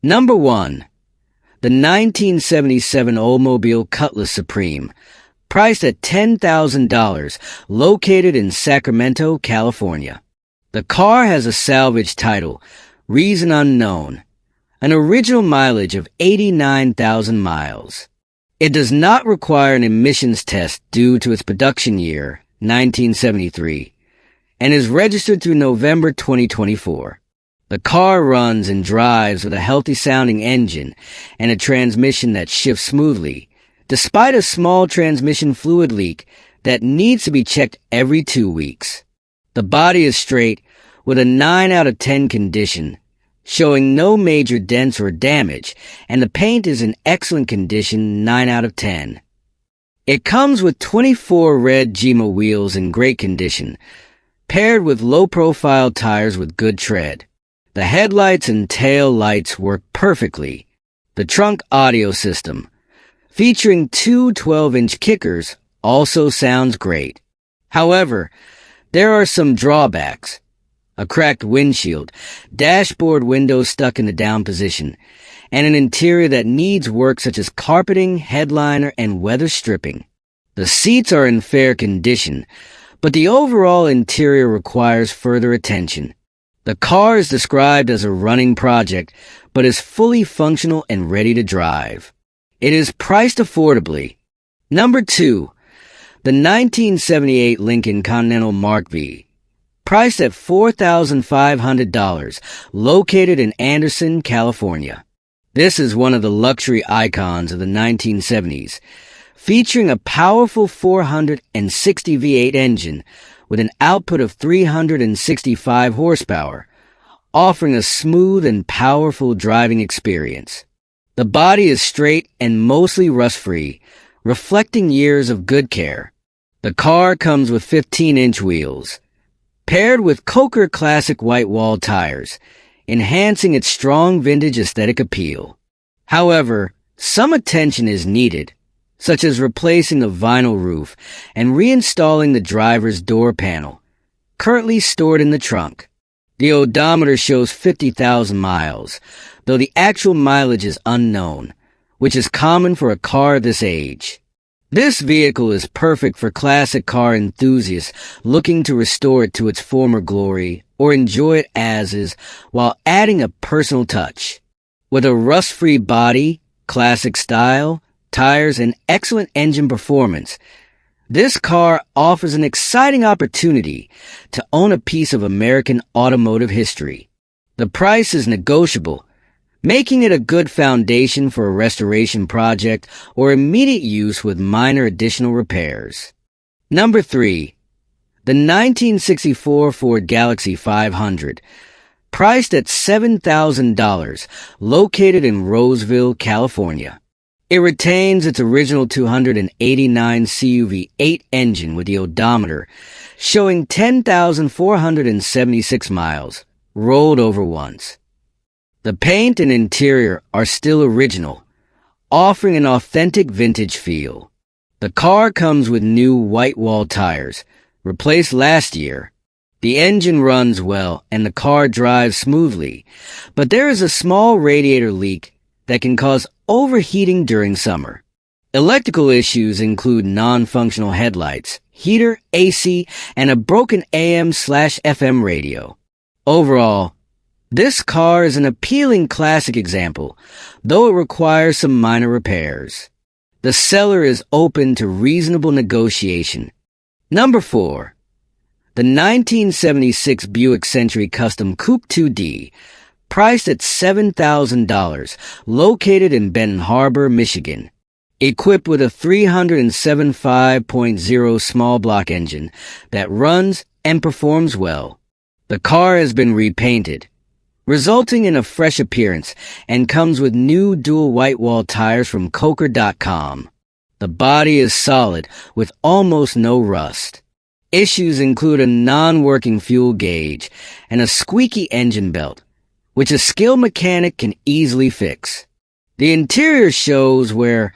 Number 1. The 1977 Oldsmobile Cutlass Supreme, priced at $10,000, located in Sacramento, California. The car has a salvage title, reason unknown, an original mileage of 89,000 miles. It does not require an emissions test due to its production year, 1973, and is registered through November 2024. The car runs and drives with a healthy-sounding engine and a transmission that shifts smoothly, despite a small transmission fluid leak that needs to be checked every 2 weeks. The body is straight with a 9 out of 10 condition, showing no major dents or damage, and the paint is in excellent condition, 9 out of 10. It comes with 24 red Gema wheels in great condition, paired with low-profile tires with good tread. The headlights and tail lights work perfectly. The trunk audio system, featuring two 12-inch kickers, also sounds great. However, there are some drawbacks. A cracked windshield, dashboard windows stuck in the down position, and an interior that needs work such as carpeting, headliner, and weather stripping. The seats are in fair condition, but the overall interior requires further attention. The car is described as a running project, but is fully functional and ready to drive. It is priced affordably. Number 2. The 1978 Lincoln Continental Mark V, priced at $4,500, located in Anderson, California. This is one of the luxury icons of the 1970s, featuring a powerful 460 V8 engine with an output of 365 horsepower, offering a smooth and powerful driving experience. The body is straight and mostly rust-free, reflecting years of good care. The car comes with 15-inch wheels, paired with Coker Classic white wall tires, enhancing its strong vintage aesthetic appeal. However, some attention is needed, such as replacing the vinyl roof and reinstalling the driver's door panel, currently stored in the trunk. The odometer shows 50,000 miles, though the actual mileage is unknown, which is common for a car this age. This vehicle is perfect for classic car enthusiasts looking to restore it to its former glory or enjoy it as is while adding a personal touch. With a rust-free body, classic style, tires, and excellent engine performance, this car offers an exciting opportunity to own a piece of American automotive history. The price is negotiable, making it a good foundation for a restoration project or immediate use with minor additional repairs. Number 3. The 1964 Ford Galaxie 500, priced at $7,000, located in Roseville, California. It retains its original 289 CUV-8 engine with the odometer showing 10,476 miles, rolled over once. The paint and interior are still original, offering an authentic vintage feel. The car comes with new white wall tires, replaced last year. The engine runs well and the car drives smoothly, but there is a small radiator leak that can cause overheating during summer. Electrical issues include non-functional headlights, heater, AC, and a broken AM/FM radio. Overall, this car is an appealing classic example, though it requires some minor repairs. The seller is open to reasonable negotiation. Number 4. The 1976 Buick Century Custom Coupe 2D, priced at $7,000, located in Benton Harbor, Michigan. Equipped with a 375.0 small block engine that runs and performs well. The car has been repainted, resulting in a fresh appearance, and comes with new dual white wall tires from Coker.com. The body is solid with almost no rust. Issues include a non-working fuel gauge and a squeaky engine belt, which a skilled mechanic can easily fix. The interior shows wear,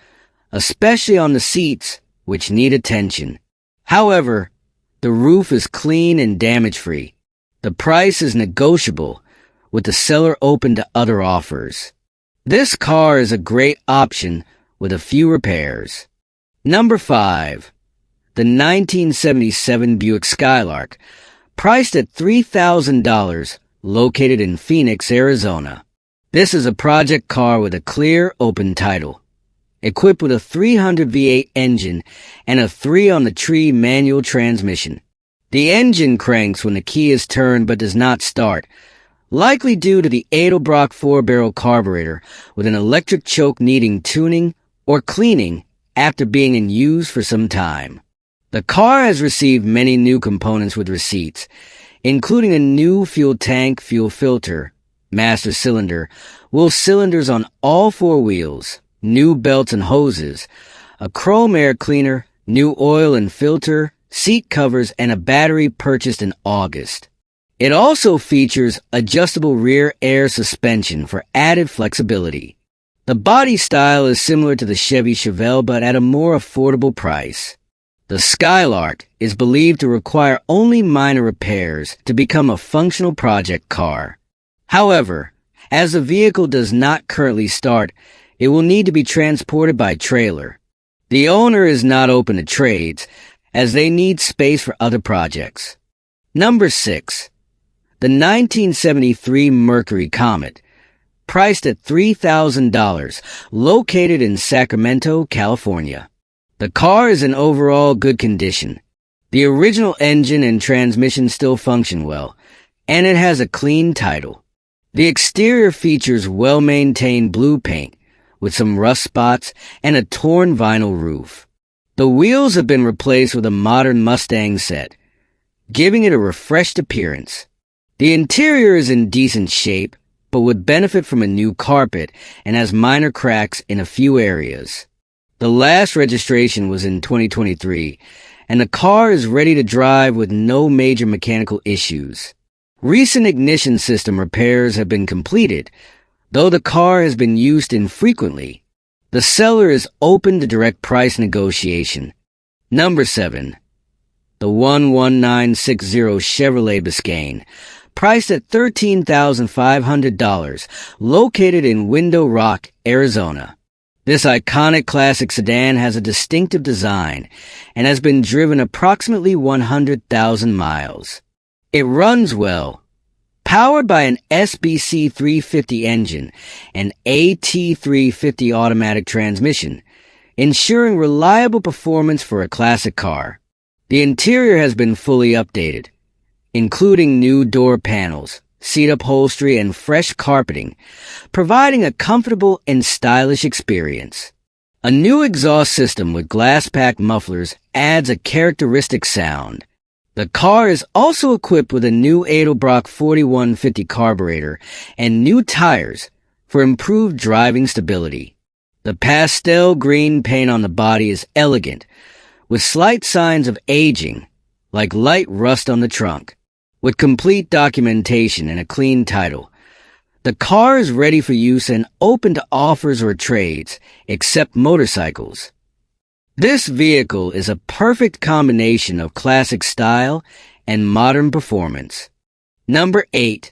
especially on the seats, which need attention. However, the roof is clean and damage-free. The price is negotiable, with the seller open to other offers. This car is a great option with a few repairs. Number 5. The 1977 Buick Skylark, priced at $3,000, located in Phoenix, Arizona. This is a project car with a clear, open title, equipped with a 300 V8 engine and a 3-on-the-tree manual transmission. The engine cranks when the key is turned but does not start, likely due to the Edelbrock 4-barrel carburetor with an electric choke needing tuning or cleaning after being in use for some time. The car has received many new components with receipts, including a new fuel tank, fuel filter, master cylinder, wool cylinders on all 4 wheels, new belts and hoses, a chrome air cleaner, new oil and filter, seat covers, and a battery purchased in August. It also features adjustable rear air suspension for added flexibility. The body style is similar to the Chevy Chevelle but at a more affordable price. The Skylark is believed to require only minor repairs to become a functional project car. However, as the vehicle does not currently start, it will need to be transported by trailer. The owner is not open to trades, as they need space for other projects. Number 6. The 1973 Mercury Comet, priced at $3,000, located in Sacramento, California. The car is in overall good condition. The original engine and transmission still function well, and it has a clean title. The exterior features well-maintained blue paint, with some rust spots and a torn vinyl roof. The wheels have been replaced with a modern Mustang set, giving it a refreshed appearance. The interior is in decent shape, but would benefit from a new carpet and has minor cracks in a few areas. The last registration was in 2023, and the car is ready to drive with no major mechanical issues. Recent ignition system repairs have been completed, though the car has been used infrequently. The seller is open to direct price negotiation. Number 7. The 11960 Chevrolet Biscayne, priced at $13,500, located in Window Rock, Arizona. This iconic classic sedan has a distinctive design and has been driven approximately 100,000 miles. It runs well, powered by an SBC 350 engine and AT 350 automatic transmission, ensuring reliable performance for a classic car. The interior has been fully updated, including new door panels, seat upholstery, and fresh carpeting, providing a comfortable and stylish experience. A new exhaust system with glass-packed mufflers adds a characteristic sound. The car is also equipped with a new Edelbrock 4150 carburetor and new tires for improved driving stability. The pastel green paint on the body is elegant, with slight signs of aging, like light rust on the trunk. With complete documentation and a clean title, the car is ready for use and open to offers or trades, except motorcycles. This vehicle is a perfect combination of classic style and modern performance. Number 8.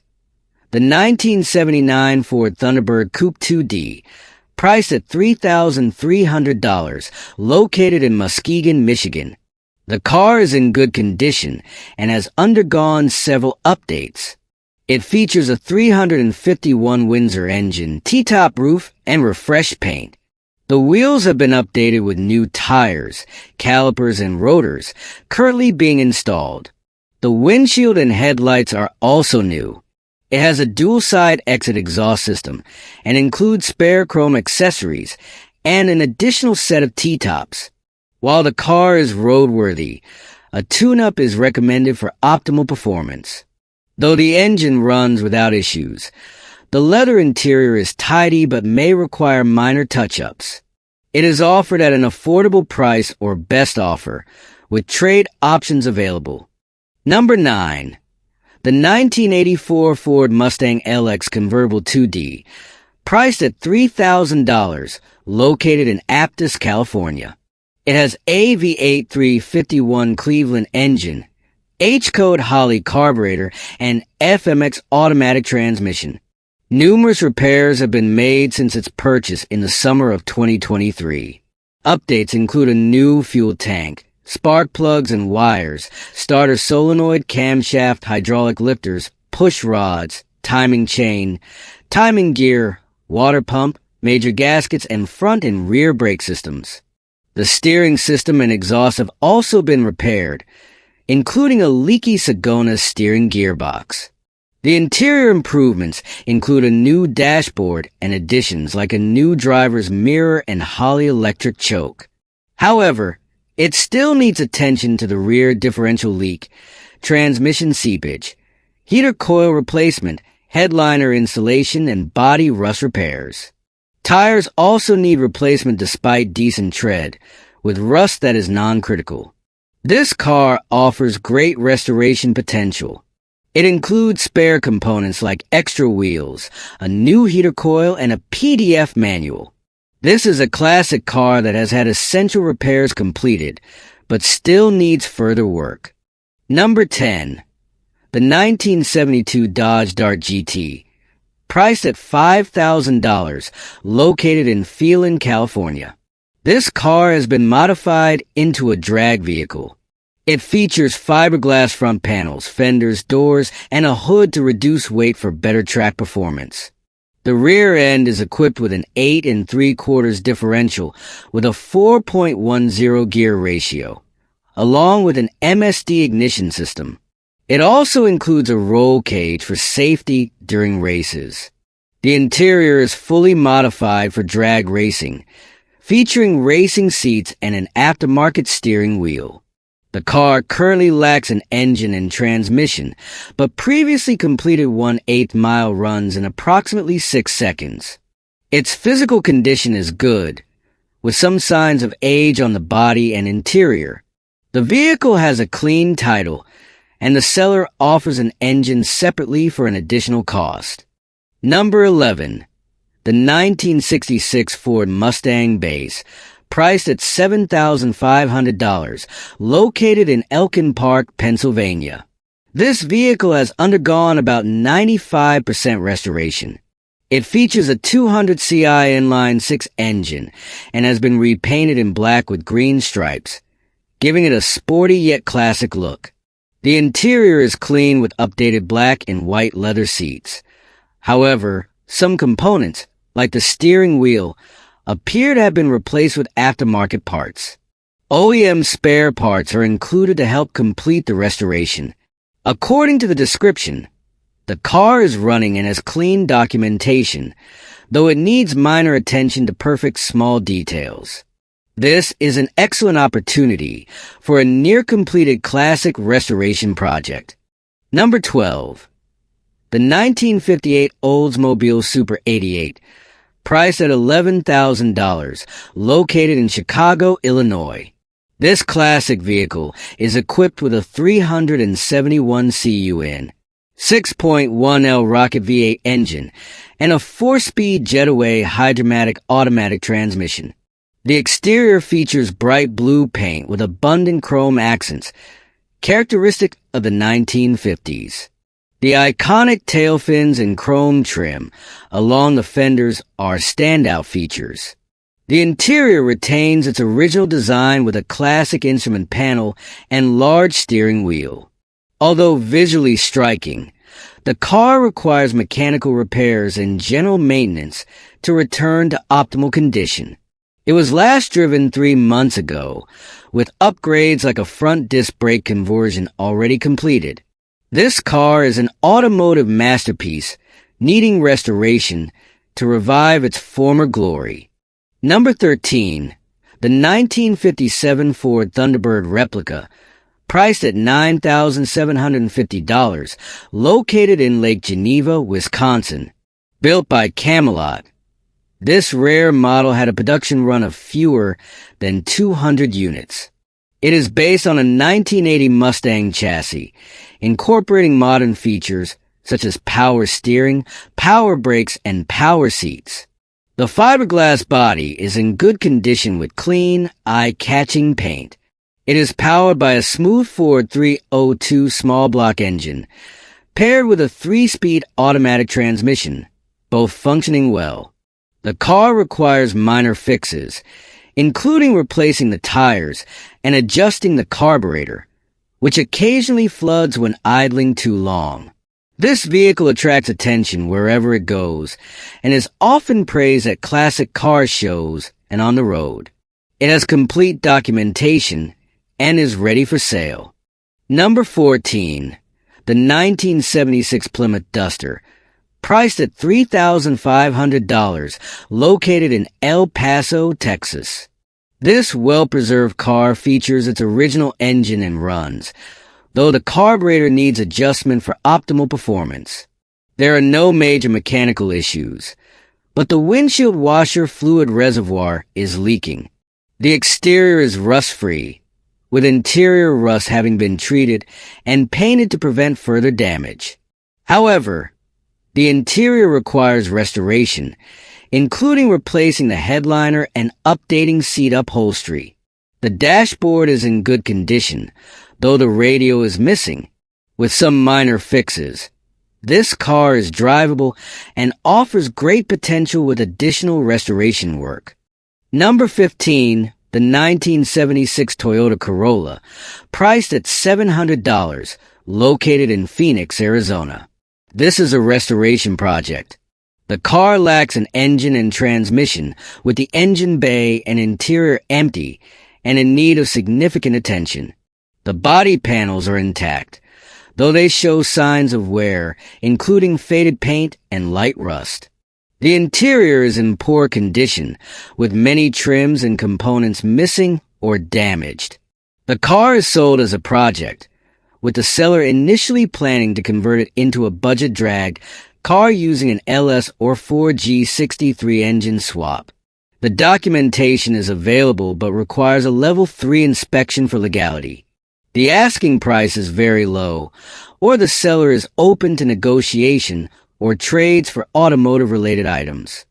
The 1979 Ford Thunderbird Coupe 2D, priced at $3,300, located in Muskegon, Michigan. The car is in good condition and has undergone several updates. It features a 351 Windsor engine, T-top roof, and refreshed paint. The wheels have been updated with new tires, calipers, and rotors, currently being installed. The windshield and headlights are also new. It has a dual-side exit exhaust system and includes spare chrome accessories and an additional set of T-tops. While the car is roadworthy, a tune-up is recommended for optimal performance. Though the engine runs without issues, the leather interior is tidy but may require minor touch-ups. It is offered at an affordable price or best offer, with trade options available. Number 9. The 1984 Ford Mustang LX Convertible 2D, priced at $3,000, located in Aptos, California. It has a V8 351 Cleveland engine, H-code Holley carburetor, and FMX automatic transmission. Numerous repairs have been made since its purchase in the summer of 2023. Updates include a new fuel tank, spark plugs and wires, starter solenoid, camshaft, hydraulic lifters, push rods, timing chain, timing gear, water pump, major gaskets, and front and rear brake systems. The steering system and exhaust have also been repaired, including a leaky Sagona steering gearbox. The interior improvements include a new dashboard and additions like a new driver's mirror and Holley electric choke. However, it still needs attention to the rear differential leak, transmission seepage, heater coil replacement, headliner installation, and body rust repairs. Tires also need replacement despite decent tread, with rust that is non-critical. This car offers great restoration potential. It includes spare components like extra wheels, a new heater coil, and a PDF manual. This is a classic car that has had essential repairs completed, but still needs further work. Number 10. The 1972 Dodge Dart GT, priced at $5,000, located in Phelan, California. This car has been modified into a drag vehicle. It features fiberglass front panels, fenders, doors, and a hood to reduce weight for better track performance. The rear end is equipped with an 8 3/4 differential with a 4.10 gear ratio, along with an MSD ignition system. It also includes a roll cage for safety during races. The interior is fully modified for drag racing, featuring racing seats and an aftermarket steering wheel. The car currently lacks an engine and transmission, but previously completed 1/8 mile runs in approximately 6 seconds. Its physical condition is good, with some signs of age on the body and interior. The vehicle has a clean title, and the seller offers an engine separately for an additional cost. Number 11. The 1966 Ford Mustang Base, priced at $7,500, located in Elkin Park, Pennsylvania. This vehicle has undergone about 95% restoration. It features a 200 CI inline-6 engine and has been repainted in black with green stripes, giving it a sporty yet classic look. The interior is clean with updated black and white leather seats. However, some components, like the steering wheel, appear to have been replaced with aftermarket parts. OEM spare parts are included to help complete the restoration. According to the description, the car is running and has clean documentation, though it needs minor attention to perfect small details. This is an excellent opportunity for a near-completed classic restoration project. Number 12. The 1958 Oldsmobile Super 88, priced at $11,000, located in Chicago, Illinois. This classic vehicle is equipped with a 371 CUN, 6.1L rocket V8 engine, and a 4-speed Jetaway Hydromatic automatic transmission. The exterior features bright blue paint with abundant chrome accents, characteristic of the 1950s. The iconic tail fins and chrome trim along the fenders are standout features. The interior retains its original design with a classic instrument panel and large steering wheel. Although visually striking, the car requires mechanical repairs and general maintenance to return to optimal condition. It was last driven 3 months ago, with upgrades like a front disc brake conversion already completed. This car is an automotive masterpiece, needing restoration to revive its former glory. Number 13. The 1957 Ford Thunderbird Replica, priced at $9,750, located in Lake Geneva, Wisconsin. Built by Camelot, this rare model had a production run of fewer than 200 units. It is based on a 1980 Mustang chassis, incorporating modern features such as power steering, power brakes, and power seats. The fiberglass body is in good condition with clean, eye-catching paint. It is powered by a smooth Ford 302 small block engine, paired with a 3-speed automatic transmission. both functioning well. The car requires minor fixes, including replacing the tires and adjusting the carburetor, which occasionally floods when idling too long. This vehicle attracts attention wherever it goes and is often praised at classic car shows and on the road. It has complete documentation and is ready for sale. Number 14. The 1976 Plymouth Duster, priced at $3,500, located in El Paso, Texas. This well-preserved car features its original engine and runs, though the carburetor needs adjustment for optimal performance. There are no major mechanical issues, but the windshield washer fluid reservoir is leaking. The exterior is rust-free, with interior rust having been treated and painted to prevent further damage. However, the interior requires restoration, including replacing the headliner and updating seat upholstery. The dashboard is in good condition, though the radio is missing, with some minor fixes. This car is drivable and offers great potential with additional restoration work. Number 15. The 1976 Toyota Corolla, priced at $700, located in Phoenix, Arizona. This is a restoration project. The car lacks an engine and transmission, with the engine bay and interior empty and in need of significant attention. The body panels are intact, though they show signs of wear, including faded paint and light rust. The interior is in poor condition, with many trims and components missing or damaged. The car is sold as a project, with the seller initially planning to convert it into a budget-dragged car using an LS or 4G63 engine swap. The documentation is available but requires a Level 3 inspection for legality. The asking price is very low, or the seller is open to negotiation or trades for automotive-related items.